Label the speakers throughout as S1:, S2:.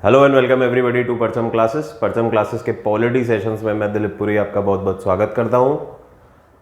S1: Hello and welcome everybody to Parcham classes के polity sessions में मैं दिलीप पुरी आपका बहुत बहुत स्वागत करता हूं।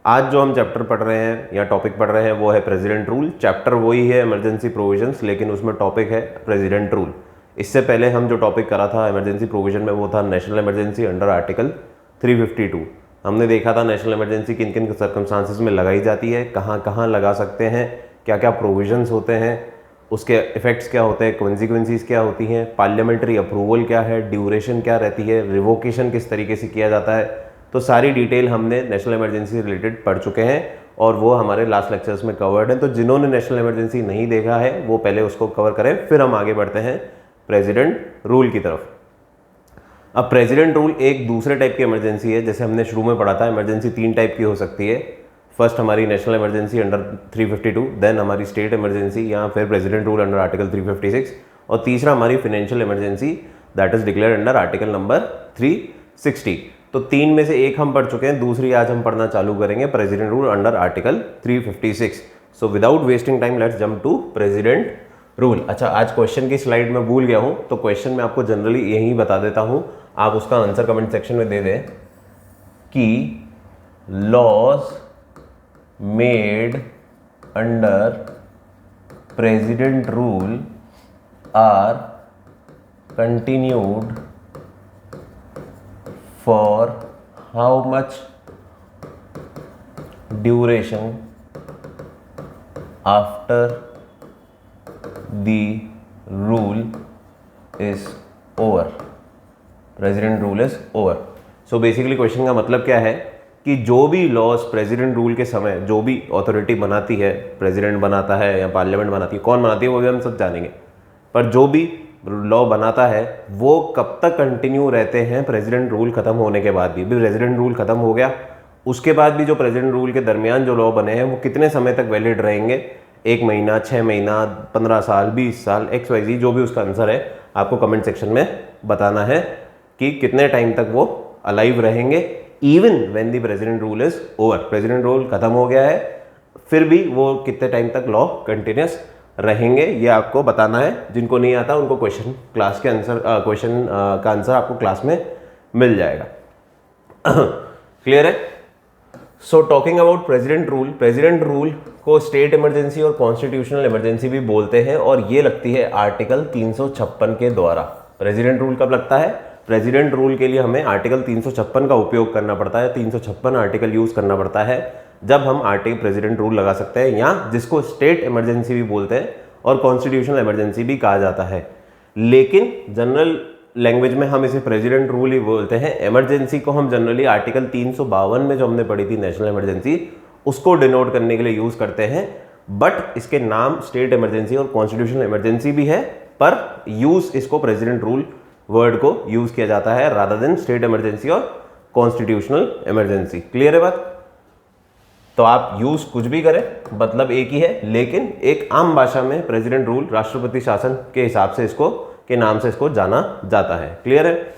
S1: आज जो हम चैप्टर पढ़ रहे हैं या टॉपिक पढ़ रहे हैं वो है प्रेसिडेंट रूल। चैप्टर वही है इमरजेंसी प्रोविजंस, लेकिन उसमें टॉपिक है प्रेसिडेंट रूल। इससे पहले हम जो टॉपिक करा था इमरजेंसी प्रोविजन में वो था नेशनल इमरजेंसी अंडर आर्टिकल 352। हमने देखा था नेशनल इमरजेंसी किन किन सर्कमस्टांसेस में लगाई जाती है, कहाँ कहाँ लगा सकते हैं, क्या क्या प्रोविजंस होते हैं, उसके इफेक्ट्स क्या होते हैं, कॉन्सिक्वेंसीज क्या होती हैं, पार्लियामेंट्री अप्रूवल क्या है, ड्यूरेशन क्या रहती है, रिवोकेशन किस तरीके से किया जाता है। तो सारी डिटेल हमने नेशनल इमरजेंसी से रिलेटेड पढ़ चुके हैं और वो हमारे लास्ट लेक्चर्स में कवर्ड है। तो जिन्होंने नेशनल इमरजेंसी नहीं देखा है वो पहले उसको कवर करें, फिर हम आगे बढ़ते हैं प्रेसिडेंट रूल की तरफ। अब प्रेसिडेंट रूल एक दूसरे टाइप की इमरजेंसी है। जैसे हमने शुरू में पढ़ा था इमरजेंसी 3 टाइप की हो सकती है। फर्स्ट हमारी नेशनल इमरजेंसी अंडर 352, देन हमारी स्टेट इमरजेंसी या फिर प्रेसिडेंट रूल अंडर आर्टिकल 356, और तीसरा हमारी financial emergency that is declared under article number 360। तो 3 में से एक हम पढ़ चुके हैं, दूसरी आज हम पढ़ना चालू करेंगे president rule under article 356। So without wasting time let's jump to president rule. अच्छा, आज क्वेश्चन की स्लाइड में भूल गया हूं, तो क्वेश्चन में आपको जनरली यही बता देता हूं, आप उसका आंसर कमेंट सेक्शन में दे दें कि laws made under president rule are continued for how much duration after the rule is over? President rule is over. So basically question का मतलब क्या है कि जो भी लॉज प्रेसिडेंट रूल के समय जो भी अथॉरिटी बनाती है, प्रेसिडेंट बनाता है या पार्लियामेंट बनाती है, कौन बनाती है वो भी हम सब जानेंगे, पर जो भी लॉ बनाता है वो कब तक कंटिन्यू रहते हैं प्रेसिडेंट रूल खत्म होने के बाद भी प्रेसिडेंट रूल खत्म हो गया उसके बाद भी जो प्रेसिडेंट रूल के दरमियान जो लॉ बने हैं वो कितने समय तक वैलिड रहेंगे, 1 महीना, 6 महीना, 15 साल, 20 साल, XYZ जो भी उसका आंसर है आपको कमेंट सेक्शन में बताना है कि कितने टाइम तक वो अलाइव रहेंगे even when the president rule is over. President rule खत्म हो गया है फिर भी वो कितने टाइम तक लॉ कंटिन्यूस रहेंगे, ये आपको बताना है। जिनको नहीं आता उनको क्वेश्चन क्लास के आंसर क्वेश्चन का आंसर आपको क्लास में मिल जाएगा। क्लियर है? So talking about president rule को स्टेट इमरजेंसी और कॉन्स्टिट्यूशनल इमरजेंसी भी बोलते हैं और ये लगती है आर्टिकल 356 के द्वारा। प्रेसिडेंट रूल कब लगता है? प्रेसिडेंट रूल के लिए हमें आर्टिकल 356 का उपयोग करना पड़ता है, 356 आर्टिकल यूज करना पड़ता है जब हम आर्टिकल प्रेसिडेंट रूल लगा सकते हैं, या जिसको स्टेट इमरजेंसी भी बोलते हैं और कॉन्स्टिट्यूशनल इमरजेंसी भी कहा जाता है। लेकिन जनरल लैंग्वेज में हम इसे प्रेसिडेंट रूल ही बोलते हैं। इमरजेंसी को हम जनरली आर्टिकल 352 में जो हमने पढ़ी थी नेशनल इमरजेंसी, उसको डिनोट करने के लिए यूज करते हैं। बट इसके नाम स्टेट इमरजेंसी और कॉन्स्टिट्यूशनल इमरजेंसी भी है, पर यूज इसको प्रेसिडेंट रूल वर्ड को यूज किया जाता है रादर देन स्टेट इमरजेंसी और कॉन्स्टिट्यूशनल इमरजेंसी। क्लियर है बात? तो आप यूज कुछ भी करें, मतलब एक ही है, लेकिन एक आम भाषा में प्रेसिडेंट रूल राष्ट्रपति शासन के हिसाब से इसको के नाम से इसको जाना जाता है। क्लियर है?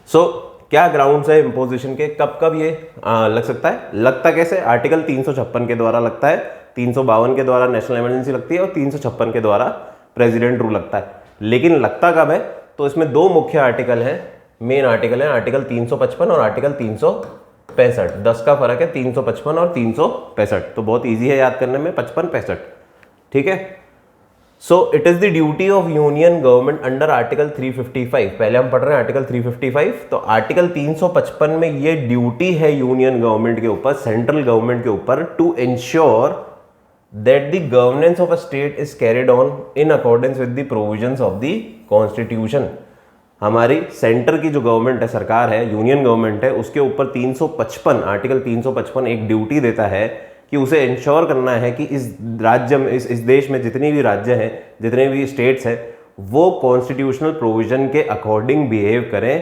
S1: सो क्या ग्राउंड्स है इम्पोजिशन के, कब कब ये लग सकता है? लगता कैसे? आर्टिकल 356 के द्वारा लगता है, 352 के द्वारा नेशनल इमरजेंसी लगती है और 356 के द्वारा प्रेसिडेंट रूल लगता है। लेकिन लगता कब है? तो इसमें 2 मुख्य आर्टिकल हैं, मेन आर्टिकल है, आर्टिकल 355 और आर्टिकल 365। 10 का फर्क है, 355 और 365। तो बहुत इजी है याद करने में, 55-65। ठीक है? सो it is the duty of union government under article 355। पहले हम पढ़ रहे हैं आर्टिकल 355। तो आर्टिकल 355 में ये ड्यूटी है यूनियन गवर्नमेंट के ऊपर, सेंट्रल गवर्नमेंट के ऊपर, to ensure that the governance of a state is carried on in accordance with the provisions of the constitution। हमारी सेंटर की जो गवर्नमेंट है, सरकार है, यूनियन गवर्नमेंट है, उसके ऊपर 355 आर्टिकल 355 एक ड्यूटी देता है कि उसे इंश्योर करना है कि इस राज्य में, इस देश में जितनी भी राज्य हैं, जितने भी स्टेट्स हैं, वो कॉन्स्टिट्यूशनल प्रोविजन के अकॉर्डिंग बिहेव करें,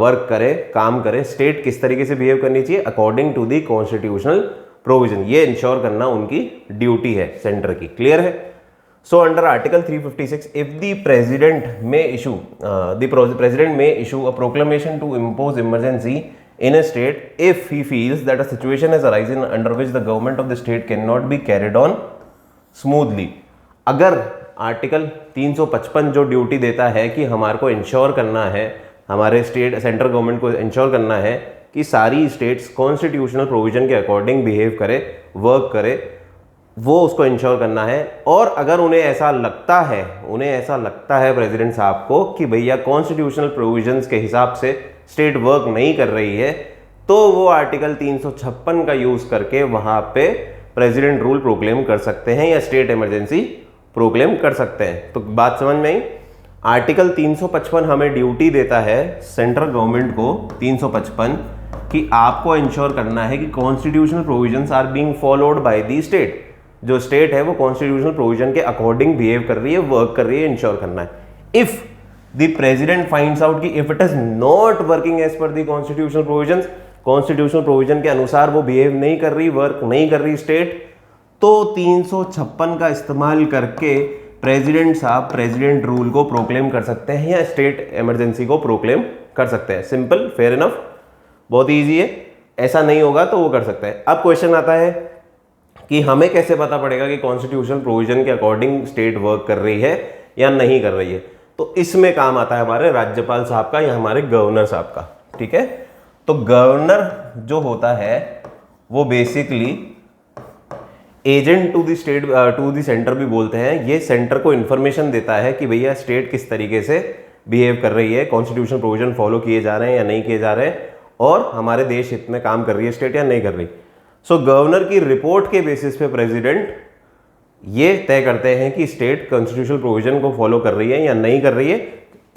S1: वर्क करें, काम करें। स्टेट किस तरीके से बिहेव करनी चाहिए? According to the constitutional provision. ये इंश्योर करना उनकी ड्यूटी है सेंटर की। क्लियर है? So under article 356 if the president may issue a proclamation to impose emergency in a state if he feels that a situation has arisen under which the government of the state cannot be carried on smoothly। अगर article 355 जो duty देता है कि हमारे को ensure करना है, हमारे स्टेट सेंट्रल गवर्नमेंट को इंश्योर करना है कि सारी स्टेट्स कॉन्स्टिट्यूशनल प्रोविजन के अकॉर्डिंग बिहेव करे, वर्क करे, वो उसको इंश्योर करना है। और अगर उन्हें ऐसा लगता है प्रेसिडेंट साहब को कि भैया कॉन्स्टिट्यूशनल प्रोविजंस के हिसाब से स्टेट वर्क नहीं कर रही है, तो वो आर्टिकल 356 का यूज करके वहां पे प्रेसिडेंट रूल प्रोक्लेम कर सकते हैं या स्टेट इमरजेंसी प्रोक्लेम कर सकते हैं। तो बात समझ में आई। आर्टिकल 355 हमें ड्यूटी देता है सेंट्रल गवर्नमेंट को 355 कि आपको इंश्योर करना है कि constitutional provisions are being followed by the state. जो स्टेट है वो कॉन्स्टिट्यूशनल प्रोविजन के अकॉर्डिंग बिहेव कर रही है, वर्क कर रही है, इंश्योर करना है। If the president finds out कि if it is not working as per the constitutional provisions, constitutional provision के अनुसार वो बिहेव नहीं कर रही, वर्क नहीं कर रही स्टेट, तो 356 का इस्तेमाल करके प्रेसिडेंट साहब प्रेसिडेंट रूल को प्रोक्लेम कर सकते हैं या स्टेट इमरजेंसी को प्रोक्लेम कर सकते हैं। सिंपल, फेयर इनफ, बहुत ईजी है। ऐसा नहीं होगा तो वो कर सकते हैं। अब क्वेश्चन आता है कि हमें कैसे पता पड़ेगा कि कॉन्स्टिट्यूशनल प्रोविजन के अकॉर्डिंग स्टेट वर्क कर रही है या नहीं कर रही है। तो इसमें काम आता है हमारे राज्यपाल साहब का या हमारे गवर्नर साहब का। ठीक है, तो गवर्नर जो होता है वो basically agent to the state to the centre भी बोलते हैं। ये सेंटर को इंफॉर्मेशन देता है कि भैया स्टेट किस तरीके से बिहेव कर रही है, कॉन्स्टिट्यूशनल प्रोविजन फॉलो किए जा रहे हैं या नहीं किए जा रहे हैं, और हमारे देश हित में काम कर रही है स्टेट या नहीं कर रही। सो गवर्नर की रिपोर्ट के बेसिस पे प्रेसिडेंट ये तय करते हैं कि स्टेट कॉन्स्टिट्यूशनल प्रोविजन को फॉलो कर रही है या नहीं कर रही है।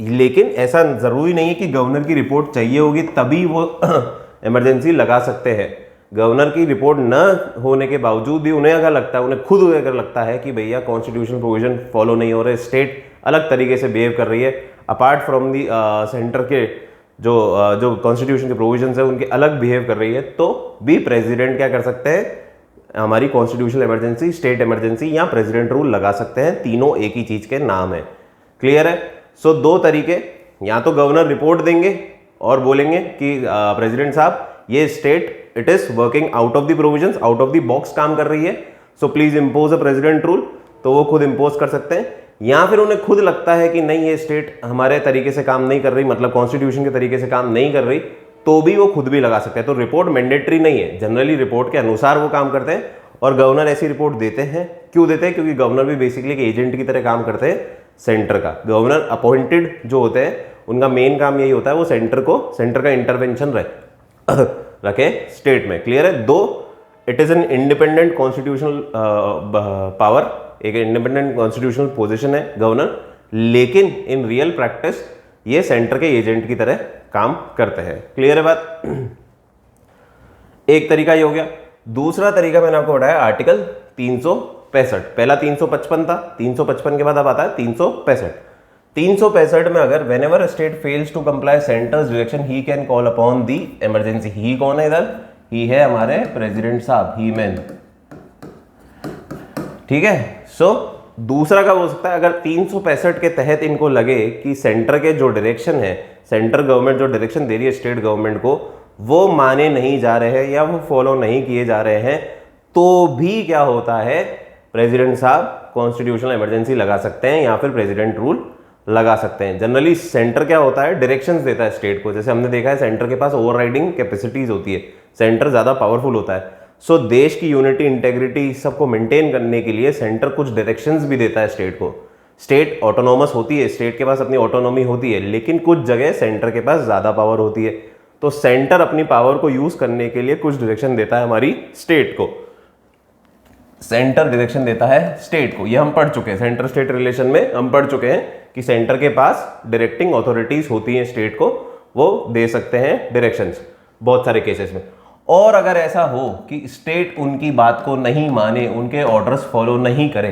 S1: लेकिन ऐसा जरूरी नहीं है कि गवर्नर की रिपोर्ट चाहिए होगी तभी वो इमरजेंसी लगा सकते हैं। गवर्नर की रिपोर्ट न होने के बावजूद भी उन्हें अगर लगता है, उन्हें खुद अगर लगता है कि भैया कॉन्स्टिट्यूशनल प्रोविजन फॉलो नहीं हो रहे, स्टेट अलग तरीके से बिहेव कर रही है, अपार्ट फ्रॉम दी सेंटर के जो कॉन्स्टिट्यूशन के प्रोविजंस है उनके अलग बिहेव कर रही है, तो भी प्रेसिडेंट क्या कर सकते हैं, हमारी कॉन्स्टिट्यूशनल इमरजेंसी, स्टेट इमरजेंसी या प्रेसिडेंट रूल लगा सकते हैं। तीनों एक ही चीज के नाम है। क्लियर है? सो दो तरीके, या तो गवर्नर रिपोर्ट देंगे और बोलेंगे कि प्रेसिडेंट साहब ये state it is working out of the provisions, out of the box काम कर रही है, so please impose a president rule, तो वो खुद इंपोज कर सकते हैं। या फिर उन्हें खुद लगता है कि नहीं ये स्टेट हमारे तरीके से काम नहीं कर रही, मतलब कॉन्स्टिट्यूशन के तरीके से काम नहीं कर रही, तो भी वो खुद भी लगा सकते हैं। तो रिपोर्ट मैंडेटरी नहीं है, जनरली रिपोर्ट के अनुसार वो काम करते हैं और गवर्नर ऐसी रिपोर्ट देते हैं। क्यों देते हैं? क्योंकि गवर्नर भी बेसिकली एक एजेंट की तरह काम करते हैं सेंटर का। गवर्नर अपॉइंटेड जो होते हैं उनका मेन काम यही होता है वो सेंटर का इंटरवेंशन रखे स्टेट में। क्लियर है? दो it is an independent constitutional power, एक इंडिपेंडेंट कॉन्स्टिट्यूशनल पोजीशन है गवर्नर, लेकिन इन रियल प्रैक्टिस ये सेंटर के एजेंट की तरह काम करते हैं। क्लियर है बात? एक तरीका ये हो गया। दूसरा तरीका मैंने आपको बताया आर्टिकल 365। पहला 355 था, 355 के बाद अब आता है 365। 365 में अगर whenever state fails to comply centre's direction he can call upon the emergency. He कौन है इधर? ही है हमारे प्रेसिडेंट साहब, ही मैन। ठीक है? सो दूसरा का हो सकता है अगर 365 के तहत इनको लगे कि सेंटर के जो डायरेक्शन है, सेंट्रल गवर्नमेंट जो डायरेक्शन दे रही है स्टेट गवर्नमेंट को, वो माने नहीं जा रहे हैं या वो फॉलो नहीं किए जा रहे हैं, तो भी क्या होता है, प्रेसिडेंट साहब कॉन्स्टिट्यूशनल इमरजेंसी लगा सकते हैं या फिर प्रेसिडेंट रूल लगा सकते हैं। जनरली सेंटर क्या होता है, डायरेक्शंस देता है स्टेट को। जैसे हमने देखा है सेंटर के पास ओवरराइडिंग कैपेसिटीज होती है, सेंटर ज्यादा पावरफुल होता है। सो देश की यूनिटी, इंटेग्रिटी सबको मेंटेन करने के लिए सेंटर कुछ डायरेक्शंस भी देता है स्टेट को। स्टेट ऑटोनोमस होती है, स्टेट के पास अपनी ऑटोनॉमी होती है, लेकिन कुछ जगह सेंटर के पास ज्यादा पावर होती है। तो सेंटर अपनी पावर को यूज करने के लिए कुछ डायरेक्शन देता है हमारी स्टेट को। सेंटर डायरेक्शन देता है स्टेट को, ये हम पढ़ चुके हैं सेंटर स्टेट रिलेशन में, हम पढ़ चुके हैं कि सेंटर के पास डायरेक्टिंग अथॉरिटीज होती हैं स्टेट को, वो दे सकते हैं डायरेक्शंस बहुत सारे केसेस में। और अगर ऐसा हो कि स्टेट उनकी बात को नहीं माने, उनके ऑर्डर्स फॉलो नहीं करे,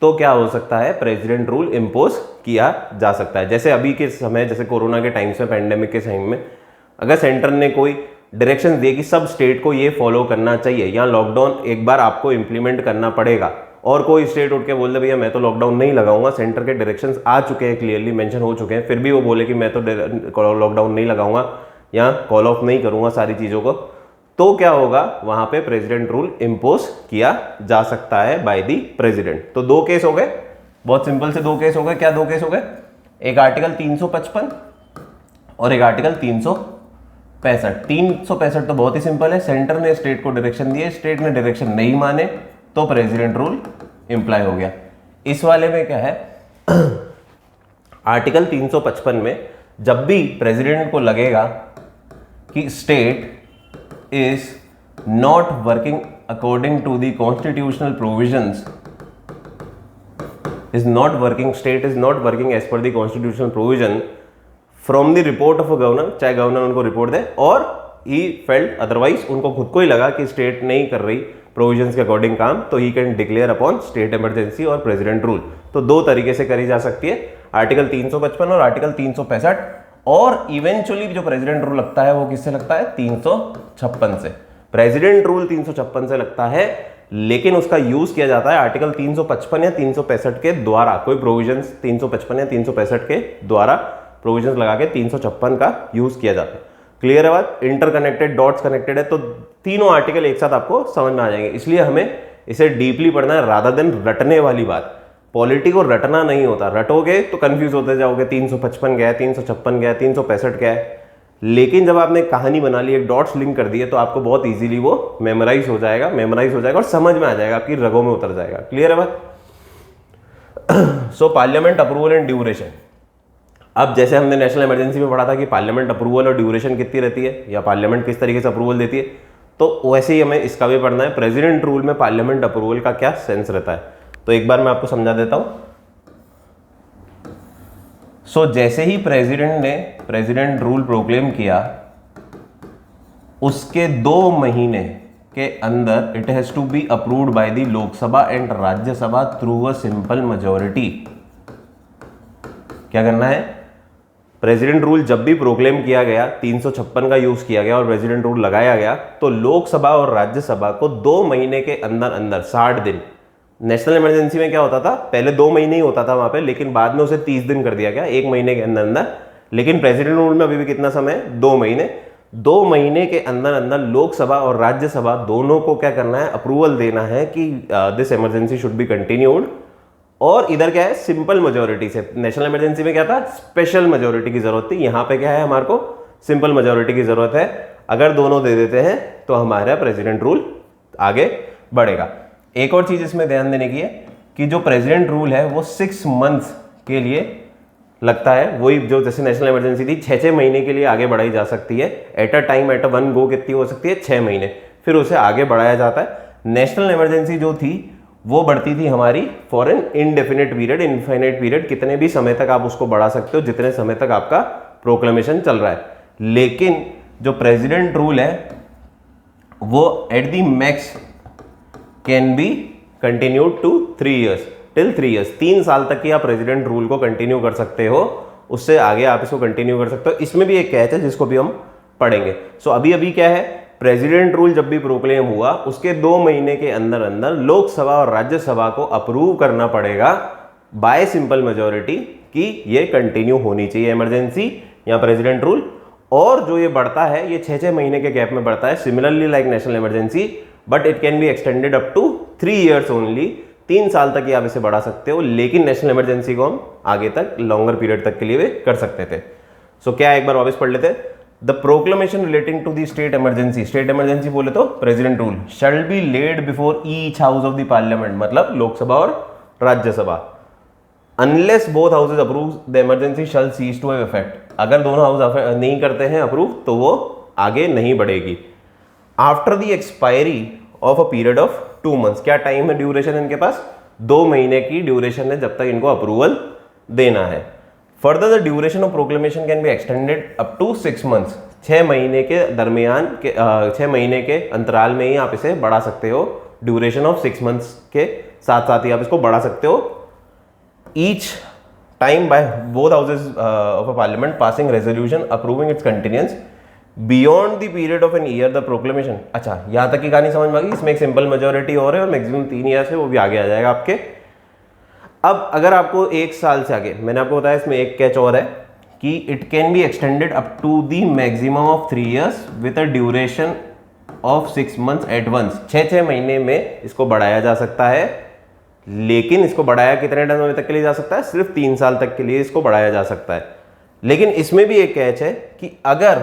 S1: तो क्या हो सकता है, प्रेसिडेंट रूल इंपोज किया जा सकता है। जैसे अभी के समय, जैसे कोरोना के टाइम में, पैंडेमिक के टाइम में, अगर सेंटर ने कोई डायरेक्शन दिए कि सब स्टेट को ये फॉलो करना चाहिए या लॉकडाउन एक बार आपको इंप्लीमेंट करना पड़ेगा, और कोई स्टेट उठ के बोल दे भैया मैं तो लॉकडाउन नहीं लगाऊंगा, सेंटर के डायरेक्शंस आ चुके हैं, क्लियरली मेंशन हो चुके हैं, फिर भी वो बोले कि मैं तो लॉकडाउन नहीं लगाऊंगा या कॉल ऑफ नहीं करूंगा सारी चीज़ों को, तो क्या होगा, वहां पे प्रेसिडेंट रूल इंपोज किया जा सकता है बाय दी प्रेसिडेंट। तो दो केस हो गए, बहुत सिंपल से दो केस हो गए। क्या दो केस हो गए? एक आर्टिकल 355 और एक आर्टिकल 365। 365 तो बहुत ही सिंपल है, सेंटर ने स्टेट को डायरेक्शन दिए, स्टेट ने डायरेक्शन नहीं माने तो प्रेसिडेंट रूल इंप्लाई हो गया। इस वाले में क्या है, आर्टिकल 355 में जब भी प्रेसिडेंट को लगेगा कि state is not working according to the constitutional provisions, state is not working as per the constitutional provision from the report of a governor, चाहे गवर्नर उनको रिपोर्ट दे, और he felt otherwise, उनको खुद को ही लगा कि स्टेट नहीं कर रही प्रोविजंस के अकॉर्डिंग काम, तो he can declare upon state emergency और प्रेसिडेंट रूल। तो दो तरीके से करी जा सकती है, आर्टिकल 355 और आर्टिकल 365, और इवेंचुअली जो प्रेसिडेंट रूल लगता है वो किससे लगता है? 356 से। प्रेसिडेंट रूल 356 से लगता है, लेकिन उसका यूज किया जाता है आर्टिकल 355 या 365 के द्वारा। कोई प्रोविजंस 355 या 365 के द्वारा प्रोविजंस लगा के 356 का यूज किया जाता है। क्लियर है बात? इंटरकनेक्टेड, डॉट्स कनेक्टेड है, तो तीनों आर्टिकल एक साथ आपको समझ में आ जाएंगे। इसलिए हमें इसे डीपली पढ़ना है रादर देन रटने वाली बात। पॉलिटी को रटना नहीं होता, रटोगे तो कंफ्यूज होते जाओगे, 355 क्या है, 356 क्या है, 365 क्या है। लेकिन जब आपने कहानी बना ली, एक डॉट्स लिंक कर दिए, तो आपको बहुत इजीली वो मेमोराइज हो जाएगा और समझ में आ जाएगा, आपकी रगों में उतर जाएगा। क्लियर है बात? So parliament approval and duration. अब जैसे हमने नेशनल इमरजेंसी में पढ़ा था कि पार्लियामेंट अप्रूवल और ड्यूरेशन कितनी रहती है, या पार्लियामेंट किस तरीके से अप्रूवल देती है, तो वैसे ही हमें इसका भी पढ़ना है। प्रेसिडेंट रूल में पार्लियामेंट अप्रूवल का क्या सेंस रहता है, तो एक बार मैं आपको समझा देता हूं। सो जैसे ही प्रेसिडेंट ने प्रेसिडेंट रूल प्रोक्लेम किया, उसके 2 महीने के अंदर it has to be approved by the Lok Sabha and Rajya Sabha through a simple majority. क्या करना है? प्रेसिडेंट रूल जब भी प्रोक्लेम किया गया, 356 का यूज किया गया और प्रेसिडेंट रूल लगाया गया, तो लोकसभा और राज्यसभा को 2 महीने के अंदर अंदर 60 दिन। नेशनल इमरजेंसी में क्या होता था, पहले 2 महीने ही होता था वहां पे, लेकिन बाद में उसे 30 दिन कर दिया गया, 1 महीने के अंदर अंदर। लेकिन प्रेसिडेंट रूल में अभी भी कितना समय है? 2 महीने। 2 महीने के अंदर अंदर लोकसभा और राज्यसभा दोनों को क्या करना है? अप्रूवल देना है कि this emergency should be continued. और इधर क्या है? सिंपल मेजोरिटी से। नेशनल इमरजेंसी में क्या था? स्पेशल मेजोरिटी की जरूरत थी। यहां पे क्या है? हमारे को सिंपल मेजोरिटी की जरूरत है। अगर दोनों दे देते हैं तो हमारा प्रेसिडेंट रूल आगे बढ़ेगा। एक और चीज इसमें ध्यान देने की है कि जो प्रेसिडेंट रूल है वो 6 मंथ्स के लिए लगता है। वही जो जैसे नेशनल इमरजेंसी थी 6-6 महीने के लिए आगे बढ़ाई जा सकती है। At a time, at a one go कितनी हो सकती है? 6 महीने, फिर उसे आगे बढ़ाया जाता है। नेशनल इमरजेंसी जो थी वो बढ़ती थी हमारी for an indefinite period, infinite period, कितने भी समय तक आप उसको बढ़ा सकते हो, जितने समय तक आपका प्रोक्लेमेशन चल रहा है। लेकिन जो प्रेसिडेंट रूल है वो at the max can be continued to 3 years, till 3 years। 3 साल तक की आप प्रेसिडेंट रूल को कंटिन्यू कर सकते हो, उससे आगे आप इसको कंटिन्यू कर सकते हो। इसमें भी एक कैच है जिसको भी हम पढ़ेंगे। सो अभी अभी क्या है? प्रेसिडेंट रूल जब भी प्रोक्लेम हुआ, उसके 2 महीने के अंदर अंदर लोकसभा और राज्यसभा को अप्रूव करना पड़ेगा बाय सिंपल मेजोरिटी कि ये कंटिन्यू होनी चाहिए इमरजेंसी या प्रेसिडेंट रूल। और जो ये बढ़ता है, ये 6-6 महीने के गैप में बढ़ता है, similarly like national emergency, but it can be extended up to 3 years only. 3 साल तक ही आप इसे बढ़ा सकते हो, लेकिन नेशनल इमरजेंसी को हम आगे तक लॉन्गर पीरियड तक के लिए कर सकते थे। सो क्या एक बार वापस पढ़ लेते। The proclamation relating to the state emergency, state emergency बोले तो president rule, shall be laid before each house of the parliament, मतलब लोकसभा और Rajya Sabha, unless both houses approve the emergency shall cease to have effect. अगर दोनों house नहीं करते हैं approve तो वो आगे नहीं बढ़ेगी। After the expiry of a period of 2 months, क्या टाइम है ड्यूरेशन इनके पास? 2 महीने की ड्यूरेशन है जब तक इनको अप्रूवल देना है। Further the duration of proclamation can be extended up to 6 months। 6 महीने के दरमियान के 6 महीने के अंतराल में ही आप इसे बढ़ा सकते हो। ड्यूरेशन ऑफ 6 months के साथ साथ ही आप इसको बढ़ा सकते हो। Each time by both houses of a parliament passing resolution approving its continuance beyond the period of an year the proclamation. अच्छा, यहां तक की कहानी समझ में आ गई। इसमें एक सिंपल मेजोरिटी और है और मैक्सिमम 3 years है, वो भी आगे आ जाएगा आपके। अब अगर आपको 1 साल से आगे, मैंने आपको बताया इसमें एक कैच और है कि it can be extended up to the maximum of 3 years with a duration of 6 months at once. 6-6 महीने में इसको बढ़ाया जा सकता है, लेकिन इसको बढ़ाया कितने समय तक के लिए जा सकता है? सिर्फ 3 साल तक के लिए इसको बढ़ाया जा सकता है। लेकिन इसमें भी एक कैच है कि अगर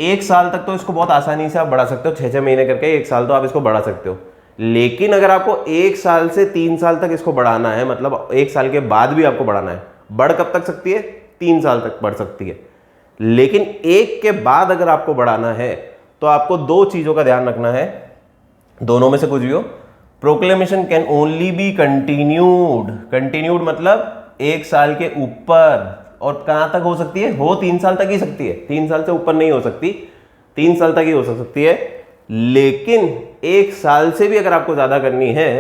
S1: 1 साल तक तो इसको बहुत आसानी से आप बढ़ा सकते हो, 6-6 महीने करके 1 साल तो आप इसको बढ़ा सकते हो। लेकिन अगर आपको 1 साल से 3 साल तक इसको बढ़ाना है, मतलब 1 साल के बाद भी आपको बढ़ाना है, बढ़ कब तक सकती है? 3 साल तक बढ़ सकती है। लेकिन 1 के बाद अगर आपको बढ़ाना है तो आपको 2 चीजों का ध्यान रखना है, दोनों में से कुछ भी हो। Proclamation can only be continued, continued मतलब 1 साल के ऊपर, और कहां तक हो सकती है? हो 3 साल तक ही सकती है, 3 साल से ऊपर नहीं हो सकती, 3 साल तक ही हो सकती है। लेकिन 1 साल से भी अगर आपको ज्यादा करनी है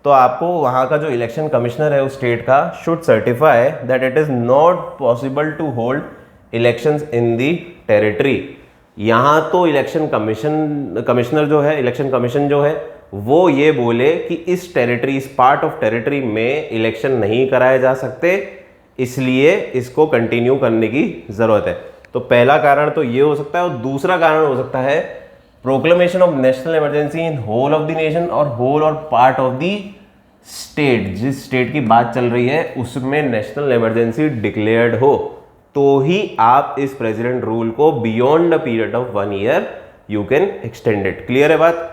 S1: तो आपको वहां का जो इलेक्शन कमिश्नर है उस स्टेट का should certify that it is not possible to hold elections in the territory. यहां तो इलेक्शन कमिश्नर जो है, इलेक्शन कमीशन जो है, वो ये बोले कि इस टेरिटरी, इस पार्ट ऑफ टेरिटरी में इलेक्शन नहीं कराए जा सकते, इसलिए इसको कंटिन्यू करने की जरूरत है। तो पहला कारण तो ये हो सकता है, और दूसरा कारण हो सकता है proclamation of national emergency in whole of the nation और होल और पार्ट ऑफ द स्टेट। जिस स्टेट की बात चल रही है उसमें नेशनल इमरजेंसी डिक्लेयर्ड हो तो ही आप इस प्रेसिडेंट रूल को beyond a period of 1 year you can extend it. Clear है बात?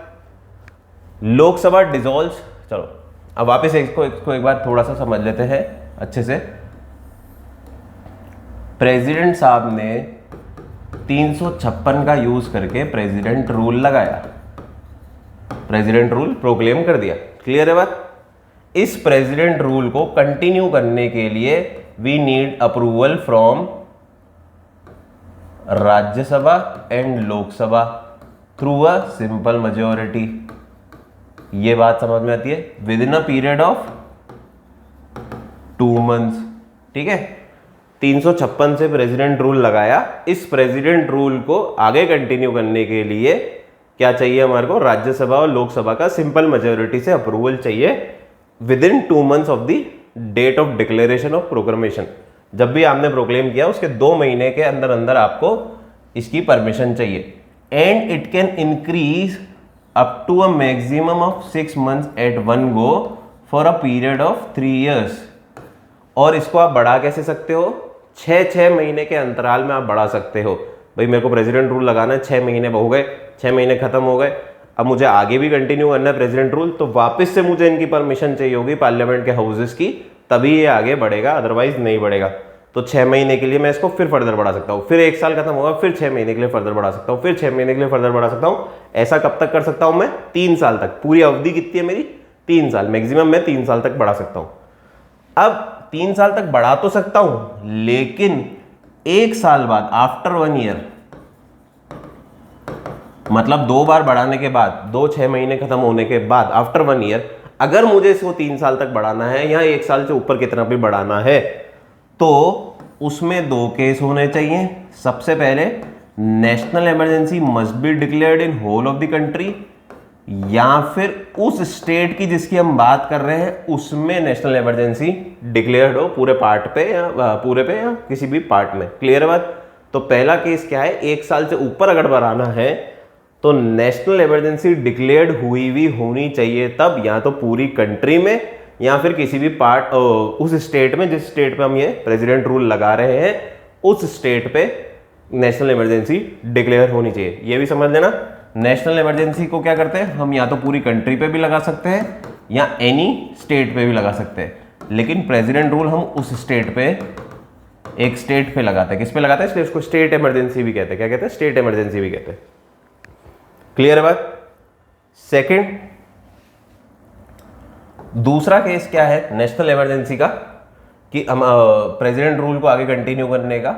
S1: लोकसभा डिसॉल्व, चलो अब वापस इसको एक बार थोड़ा सा समझ लेते हैं अच्छे से। प्रेसिडेंट साहब ने 356 का यूज करके प्रेसिडेंट रूल लगाया, प्रेसिडेंट रूल प्रोक्लेम कर दिया। क्लियर है बात? इस प्रेसिडेंट रूल को कंटिन्यू करने के लिए we need approval from Rajya Sabha and Lok Sabha through a simple majority. ये बात समझ में आती है? Within a period of 2 months. ठीक है, 356 से प्रेसिडेंट रूल लगाया, इस प्रेसिडेंट रूल को आगे कंटिन्यू करने के लिए क्या चाहिए हमारे को? राज्यसभा और लोकसभा का सिंपल मेजॉरिटी से अप्रूवल चाहिए within 2 months of the date of declaration of proclamation. जब भी आपने प्रोक्लेम किया उसके 2 महीने के अंदर अंदर आपको इसकी परमिशन चाहिए। And it can increase up to a maximum of 6 months at one go for a period of 3 years. और इसको आप बढ़ा कैसे सकते हो? 6-6 महीने के अंतराल में आप बढ़ा सकते हो। भाई मेरे को प्रेसिडेंट रूल लगाना है, 6 महीने हो गए, 6 महीने खत्म हो गए, अब मुझे आगे भी कंटिन्यू करना है प्रेसिडेंट रूल, तो वापस से मुझे इनकी परमिशन चाहिए होगी पार्लियामेंट के हाउसेस की, तभी ये आगे बढ़ेगा, अदरवाइज नहीं बढ़ेगा। तो 6 महीने के लिए मैं इसको फिर फर्दर बढ़ा सकता हूँ, फिर 1 साल खत्म होगा, फिर 6 महीने के लिए फर्दर बढ़ा सकता हूँ, फिर 6 महीने के लिए फर्दर बढ़ा सकता हूँ। ऐसा कब तक कर सकता हूँ मैं? 3 साल तक। पूरी अवधि कितनी है मेरी? 3 साल। मैक्सिमम मैं 3 साल तक बढ़ा सकता हूँ। अब 3 साल तक बढ़ा तो सकता हूं, लेकिन 1 साल बाद, आफ्टर 1 ईयर, मतलब 2 बार बढ़ाने के बाद, 2 6 महीने खत्म होने के बाद, आफ्टर 1 ईयर, अगर मुझे इसको 3 साल तक बढ़ाना है या 1 साल से ऊपर कितना भी बढ़ाना है, तो उसमें 2 केस होने चाहिए। सबसे पहले, national emergency must be declared in whole of the country, या फिर उस स्टेट की जिसकी हम बात कर रहे हैं उसमें नेशनल इमरजेंसी डिक्लेयर्ड हो, पूरे पार्ट पे या पूरे पे या किसी भी पार्ट में। क्लियर है बात? तो पहला केस क्या है? 1 साल से ऊपर अगर बढ़ाना है तो नेशनल इमरजेंसी डिक्लेयर्ड हुई भी होनी चाहिए, तब या तो पूरी कंट्री में या फिर किसी भी पार्ट उस स्टेट में, जिस स्टेट पे हम ये प्रेसिडेंट रूल लगा रहे हैं उस स्टेट पे नेशनल इमरजेंसी डिक्लेयर होनी चाहिए। ये भी समझ लेना, नेशनल इमरजेंसी को क्या करते हैं हम? या तो पूरी कंट्री पे भी लगा सकते हैं या एनी स्टेट पे भी लगा सकते हैं, लेकिन प्रेसिडेंट रूल हम उस स्टेट पे, एक स्टेट पे लगाते हैं। किस पे लगाते हैं? उसको स्टेट इमरजेंसी भी कहते हैं। क्या कहते हैं? स्टेट इमरजेंसी भी कहते हैं। क्लियर है बात? सेकंड, दूसरा केस क्या है नेशनल इमरजेंसी का कि हम प्रेसिडेंट रूल को आगे कंटिन्यू करने का?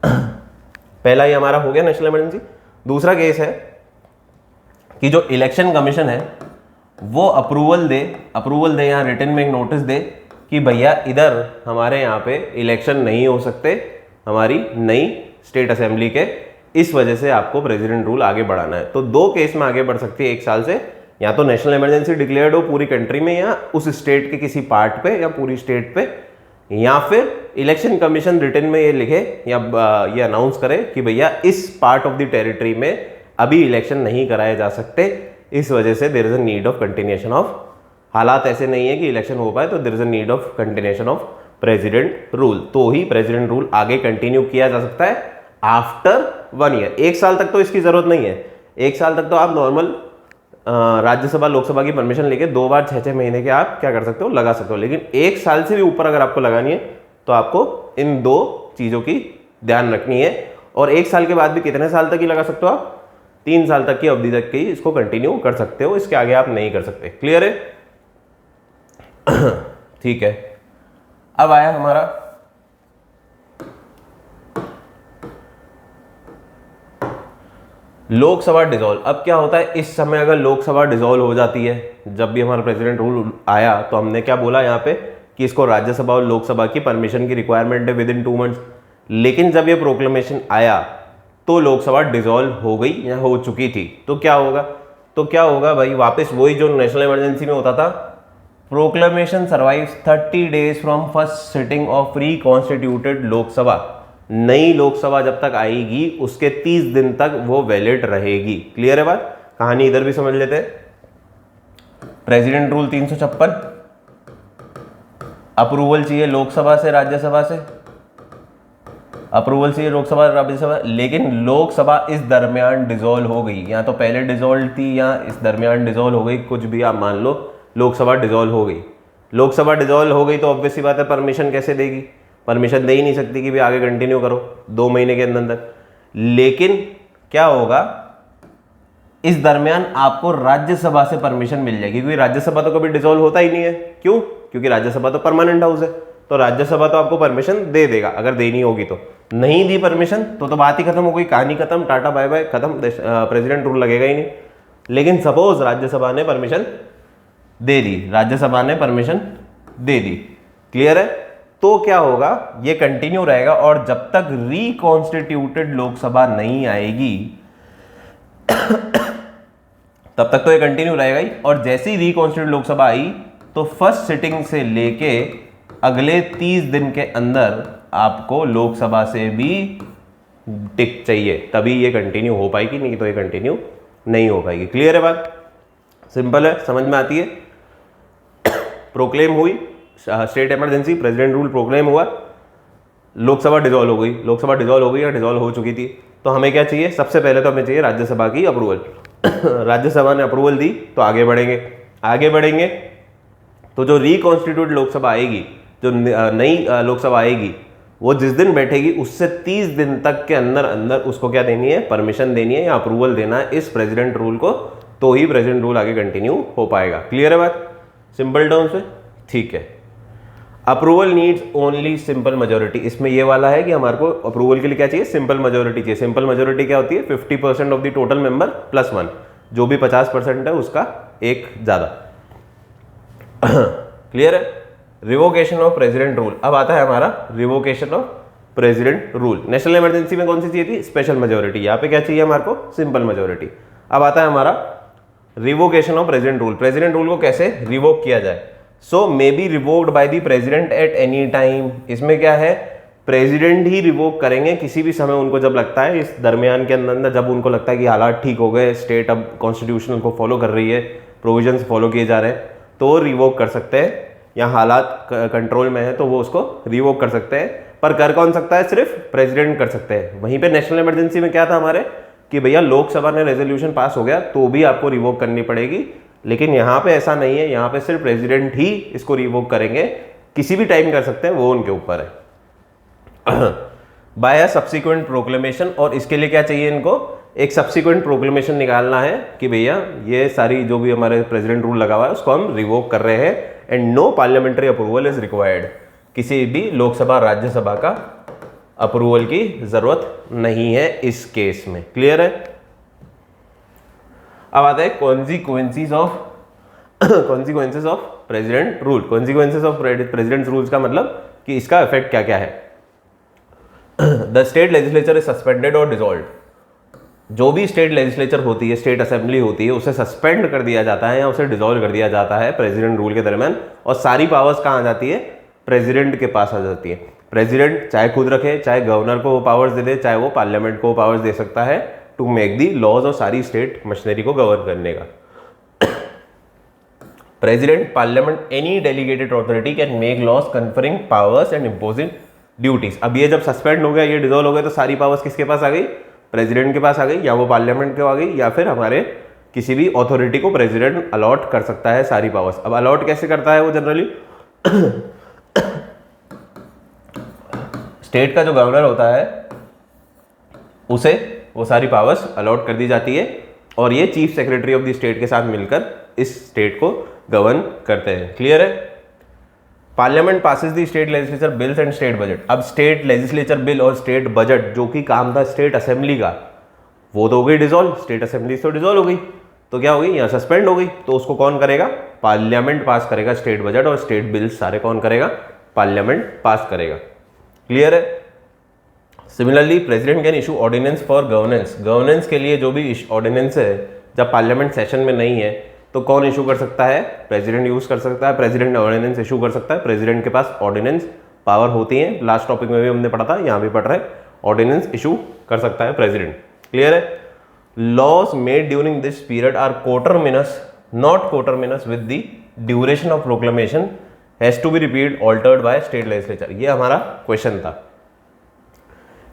S1: पहला ये हमारा हो गया नेशनल इमरजेंसी। दूसरा केस है कि जो इलेक्शन कमीशन है वो अप्रूवल दे या रिटन में एक नोटिस दे कि भैया इधर हमारे यहाँ पे इलेक्शन नहीं हो सकते हमारी नई स्टेट असेंबली के, इस वजह से आपको प्रेसिडेंट रूल आगे बढ़ाना है। तो 2 केस में आगे बढ़ सकती है 1 साल से, या तो नेशनल इमरजेंसी डिक्लेयर्ड हो पूरी कंट्री में या उस स्टेट के किसी पार्ट पे या पूरी स्टेट पे, या फिर इलेक्शन कमीशन रिटन में ये लिखे या ये अनाउंस करे कि भैया इस पार्ट ऑफ द टेरिटरी में अभी इलेक्शन नहीं कराए जा सकते, इस वजह से there is a need of continuation of हालात ऐसे नहीं है कि इलेक्शन हो पाए, तो there is a need of continuation of president rule, तो ही प्रेसिडेंट रूल आगे कंटिन्यू किया जा सकता है आफ्टर 1 ईयर। 1 साल तक तो इसकी जरूरत नहीं है, 1 साल तक तो आप नॉर्मल राज्यसभा लोकसभा की परमिशन लेके 2 बार 6-6 महीने के आप क्या कर सकते हो, लगा सकते हो। लेकिन 1 साल से भी ऊपर अगर आपको लगानी है तो आपको इन 2 चीज़ों की ध्यान रखनी है। और 1 साल के बाद भी कितने साल तक ही लगा सकते हो आप, 3 साल तक की अवधि तक की इसको कंटिन्यू कर सकते हो, इसके आगे आप नहीं कर सकते। क्लियर है? ठीक है, अब आया हमारा लोकसभा डिसॉल्व। अब क्या होता है इस समय अगर लोकसभा डिसॉल्व हो जाती है, जब भी हमारा प्रेसिडेंट रूल आया तो हमने क्या बोला यहाँ पे कि इसको राज्यसभा और लोकसभा की परमिशन की रिक्वायरमेंट है विद इन 2 मंथ्स। लेकिन जब ये प्रोक्लेमेशन आया तो लोकसभा डिसॉल्व हो गई या हो चुकी थी, तो क्या होगा, भाई वापस वही जो नेशनल इमरजेंसी में होता था, proclamation survives 30 days from first sitting of reconstituted Lok Sabha. नई लोकसभा जब तक आएगी उसके 30 दिन तक वो वैलिड रहेगी। क्लियर है बात? कहानी इधर भी समझ लेते हैं। प्रेसिडेंट रूल 356, अप्रूवल चाहिए लोकसभा से राज्यसभा से, अप्रूवल चाहिए लोकसभा राज्यसभा, लेकिन लोकसभा इस दरमियान डिसॉल्व हो गई, या तो पहले डिसॉल्व थी या इस दरमियान डिसॉल्व हो गई, कुछ भी आप मान लो, लोकसभा डिसॉल्व हो गई। लोकसभा डिसॉल्व हो गई तो ऑब्वियस सी बात है परमिशन कैसे देगी, परमिशन दे ही नहीं सकती कि भी आगे कंटिन्यू करो 2 महीने के अंदर। लेकिन क्या होगा, इस दरमियान आपको राज्यसभा से परमिशन मिल जाएगी, क्योंकि राज्यसभा तो कभी डिसॉल्व होता ही नहीं है। क्यों? क्योंकि राज्यसभा तो परमानेंट हाउस है, तो राज्यसभा तो आपको परमिशन दे देगा अगर देनी होगी तो। नहीं दी परमिशन तो बात ही खत्म हो गई, कहानी खत्म, टाटा बाय बाय, खत्म, प्रेसिडेंट रूल लगेगा ही नहीं। लेकिन सपोज राज्यसभा ने परमिशन दे दी, राज्यसभा ने परमिशन दे दी, क्लियर है, तो क्या होगा, ये कंटिन्यू रहेगा। और जब तक रिकॉन्स्टिट्यूटेड लोकसभा नहीं आएगी तब तक तो ये कंटिन्यू रहेगा ही। और जैसे ही रिकॉन्स्टिट्यूटेड लोकसभा आई तो फर्स्ट सिटिंग से लेके अगले 30 दिन के अंदर आपको लोकसभा से भी टिक चाहिए, तभी ये कंटिन्यू हो पाएगी, नहीं तो ये कंटिन्यू नहीं हो पाएगी। क्लियर है बात? सिंपल है, समझ में आती है। प्रोक्लेम हुई state emergency, president rule proclaim हुआ, लोकसभा डिसॉल्व हो गई, लोकसभा डिसॉल्व हो गई या डिसॉल्व हो चुकी थी, तो हमें क्या चाहिए, सबसे पहले तो हमें चाहिए राज्यसभा की अप्रूवल। राज्यसभा ने अप्रूवल दी तो आगे बढ़ेंगे, आगे बढ़ेंगे तो जो रिकॉन्स्टिट्यूट लोकसभा आएगी, जो नई लोकसभा आएगी, वो जिस दिन बैठेगी उससे 30 दिन तक के अंदर अंदर उसको क्या देनी है, परमिशन देनी है या अप्रूवल देना है इस प्रेसिडेंट रूल को, तो ही प्रेसिडेंट रूल आगे कंटिन्यू हो पाएगा। क्लियर है बात? सिंपल टर्म्स में, ठीक है। Approval needs only simple majority, इसमें ये वाला है कि हमारे को अप्रूवल के लिए क्या चाहिए, सिंपल मेजोरिटी चाहिए। सिंपल मेजोरिटी क्या होती है, 50% of the total member plus 1, जो भी 50% है उसका एक ज्यादा। क्लियर है? रिवोकेशन ऑफ प्रेसिडेंट रूल, अब आता है हमारा revocation of president rule. National emergency में कौन सी चाहिए थी, स्पेशल मेजोरिटी, यहाँ पे क्या चाहिए हमारे को, सिंपल मेजोरिटी। अब आता है हमारा revocation of president rule. President rule को कैसे रिवोक किया जाए, so may be revoked by the president at any time. इसमें क्या है, प्रेसिडेंट ही रिवोक करेंगे किसी भी समय उनको जब लगता है, इस दरमियान के अंदर जब उनको लगता है कि हालात ठीक हो गए, स्टेट अब कॉन्स्टिट्यूशन को फॉलो कर रही है, प्रोविजंस फॉलो किए जा रहे हैं, तो रिवोक कर सकते हैं, या हालात कंट्रोल में है तो वो उसको रिवोक कर सकते हैं। पर कर कौन सकता है, सिर्फ प्रेसिडेंट कर सकते हैं। वहीं पे नेशनल इमरजेंसी में क्या था हमारे कि भैया लोकसभा ने रेजोल्यूशन पास हो गया तो भी आपको रिवोक करनी पड़ेगी, लेकिन यहाँ पे ऐसा नहीं है, यहाँ पे सिर्फ प्रेसिडेंट ही इसको रिवोक करेंगे, किसी भी टाइम कर सकते हैं, वो उनके ऊपर है। बाय अ सब्सिक्वेंट प्रोक्लेमेशन, और इसके लिए क्या चाहिए इनको, एक सब्सिक्वेंट प्रोक्लेमेशन निकालना है कि भैया ये सारी जो भी हमारे प्रेसिडेंट रूल लगा हुआ है उसको हम रिवोक कर रहे हैं, and no parliamentary approval is required, किसी भी लोकसभा राज्यसभा का अप्रूवल की जरूरत नहीं है इस केस में। क्लियर है? अब आता है consequences of president rule. Consequences of president rules का मतलब कि इसका इफेक्ट क्या क्या है। The state legislature is suspended और डिसॉल्व्ड, जो भी स्टेट लेजिस्लेचर होती है, स्टेट असेंबली होती है, उसे सस्पेंड कर दिया जाता है या उसे डिसॉल्व कर दिया जाता है प्रेसिडेंट रूल के दरमियान, और सारी पावर्स कहाँ आ जाती है, प्रेसिडेंट के पास आ जाती है। प्रेसिडेंट चाहे खुद रखे, चाहे गवर्नर को वो पावर्स दे दे, चाहे वो पार्लियामेंट को पावर्स दे सकता है टू मेक दी लॉज और सारी स्टेट मशीनरी को गवर्न करने का। President, parliament, any delegated authority can make laws conferring powers and imposing duties. अब ये जब सस्पेंड हो गया, ये डिसॉल्व हो गया, तो सारी पावर्स किसके पास आ गई? प्रेसिडेंट के पास आ गई, या वो पार्लियामेंट के आ गई, या फिर हमारे किसी भी अथॉरिटी को प्रेसिडेंट अलॉट कर सकता है सारी पावर्स। अब अलॉट कैसे करता है वो जनरली? स्टेट का जो गवर्नर होता है उसे वो सारी पावर्स अलॉट कर दी जाती है, और ये chief secretary of the state के साथ मिलकर इस स्टेट को गवर्न करते हैं। क्लियर है? Parliament passes the state legislature bills and state budget. अब स्टेट लेजिस्लेचर बिल और स्टेट बजट जो कि काम था स्टेट असेंबली का, वो तो हो गई डिसॉल्व, स्टेट असेंबली तो डिसॉल्व हो गई, तो क्या हो गई? यहाँ सस्पेंड हो गई, तो उसको कौन करेगा? पार्लियामेंट पास करेगा स्टेट बजट, और स्टेट बिल्स सारे कौन करेगा? पार्लियामेंट पास करेगा। क्लियर है? Similarly president can issue ordinance for governance. Governance के लिए जो भी ऑर्डिनेंस है, जब पार्लियामेंट सेशन में नहीं है तो कौन इशू कर सकता है? प्रेसिडेंट यूज कर सकता है, प्रेसिडेंट ऑर्डिनेंस इशू कर सकता है। प्रेसिडेंट के पास ऑर्डिनेंस पावर होती है, लास्ट टॉपिक में भी हमने पढ़ा था, यहाँ भी पढ़ रहे हैं, ऑर्डिनेंस इशू कर सकता है प्रेसिडेंट। क्लियर है? Laws made during this period are coterminous, not coterminous with the duration of proclamation, has to be repealed altered by state legislature. ये हमारा क्वेश्चन था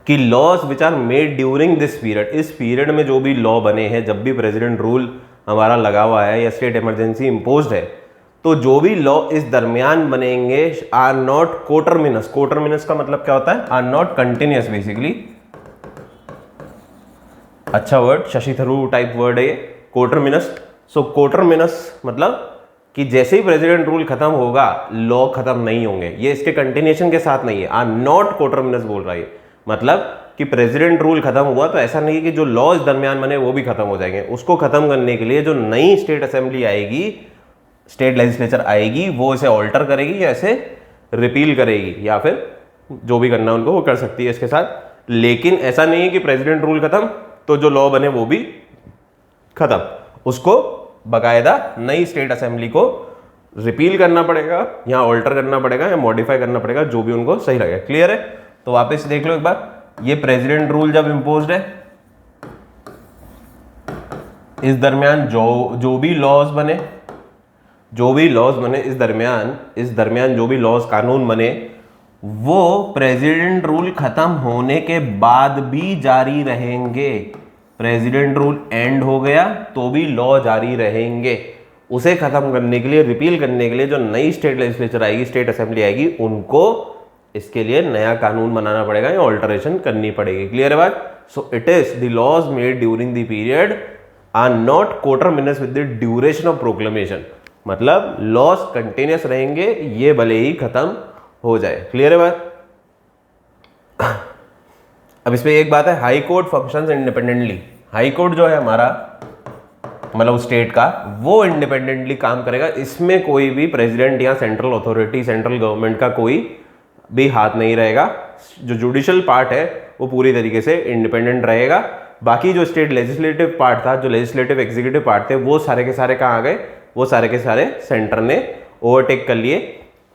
S1: कि laws which are made during this period, इस period में जो भी law बने हैं, जब भी प्रेसिडेंट रूल हमारा लगा हुआ है या स्टेट इमरजेंसी इम्पोज्ड है, तो जो भी लॉ इस दरमियान बनेंगे आर नॉट कोटरमिनस। कोटरमिनस का मतलब क्या होता है? Are not continuous basically. अच्छा word, Shashi Tharoor type word है ये, कोटरमिनस। सो कोटरमिनस मतलब कि जैसे ही प्रेसिडेंट रूल खत्म होगा लॉ खत्म नहीं होंगे, ये इसके कंटिन्यूएशन के साथ नहीं है। आर नॉट कोटरमिनस बोल रहा है, मतलब कि प्रेसिडेंट रूल खत्म हुआ तो ऐसा नहीं है कि जो लॉ इस दरमियान बने वो भी खत्म हो जाएंगे। उसको खत्म करने के लिए जो नई स्टेट असेंबली आएगी, स्टेट लेजिस्लेचर आएगी, वो इसे ऑल्टर करेगी या इसे रिपील करेगी, या फिर जो भी करना उनको वो कर सकती है इसके साथ। लेकिन ऐसा नहीं है कि प्रेसिडेंट रूल खत्म तो जो लॉ बने वो भी खत्म, उसको बाकायदा नई स्टेट असेंबली को रिपील करना पड़ेगा, या ऑल्टर करना पड़ेगा, या मॉडिफाई करना पड़ेगा, जो भी उनको सही लगे। क्लियर है? तो वापस देख लो एक बार, ये प्रेसिडेंट रूल जब इम्पोज्ड है, इस दरमियान जो भी लॉज बने इस दरमियान जो भी लॉज कानून बने वो प्रेसिडेंट रूल खत्म होने के बाद भी जारी रहेंगे। प्रेसिडेंट रूल एंड हो गया तो भी लॉ जारी रहेंगे। उसे खत्म करने के लिए, रिपील करने के लिए जो नई स्टेट लेजिस्लेचर आएगी, स्टेट असेंबली आएगी, उनको इसके लिए नया कानून बनाना पड़ेगा या ऑल्टरेशन करनी पड़ेगी। क्लियर है बात? So it is the laws made during the period are not coterminous with the duration of proclamation, मतलब लॉज कंटिन्यूअस रहेंगे, ये भले ही खत्म हो जाए। क्लियर है बात? अब इसमें एक बात है, high court functions independently. High court जो है हमारा, मतलब स्टेट का, वो इंडिपेंडेंटली काम करेगा, इसमें कोई भी प्रेसिडेंट या सेंट्रल अथॉरिटी, सेंट्रल गवर्नमेंट का कोई भी हाथ नहीं रहेगा। जो जुडिशियल पार्ट है वो पूरी तरीके से इंडिपेंडेंट रहेगा। बाकी जो स्टेट लेजिस्लेटिव पार्ट था, जो लेजिस्लेटिव एग्जीक्यूटिव पार्ट थे, वो सारे के सारे कहाँ आ गए? वो सारे के सारे सेंटर ने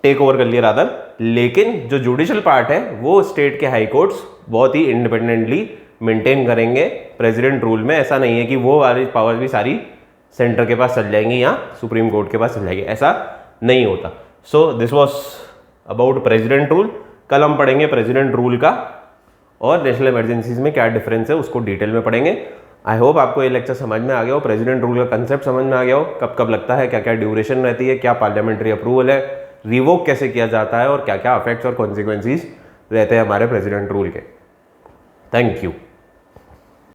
S1: टेक ओवर कर लिए रादर। लेकिन जो जुडिशियल पार्ट है वो स्टेट के हाई कोर्ट्स बहुत ही इंडिपेंडेंटली मेंटेन करेंगे प्रेसिडेंट रूल में। ऐसा नहीं है कि वो वाली पावर भी सारी सेंटर के पास चल जाएंगी या सुप्रीम कोर्ट के पास चल जाएगी, ऐसा नहीं होता। So this was about president rule. कल हम पढ़ेंगे प्रेसिडेंट रूल का और नेशनल इमरजेंसीज में क्या डिफरेंस है उसको डिटेल में पढ़ेंगे। आई होप आपको ये लेक्चर समझ में आ गया हो, प्रेसिडेंट रूल का कंसेप्ट समझ में आ गया हो, कब कब लगता है, क्या क्या ड्यूरेशन रहती है, क्या पार्लियामेंट्री अप्रूवल है, रिवोक कैसे किया जाता है, और क्या क्या अफेक्ट्स और कॉन्सिक्वेंसीज रहते हैं हमारे प्रेसिडेंट रूल के। Thank you.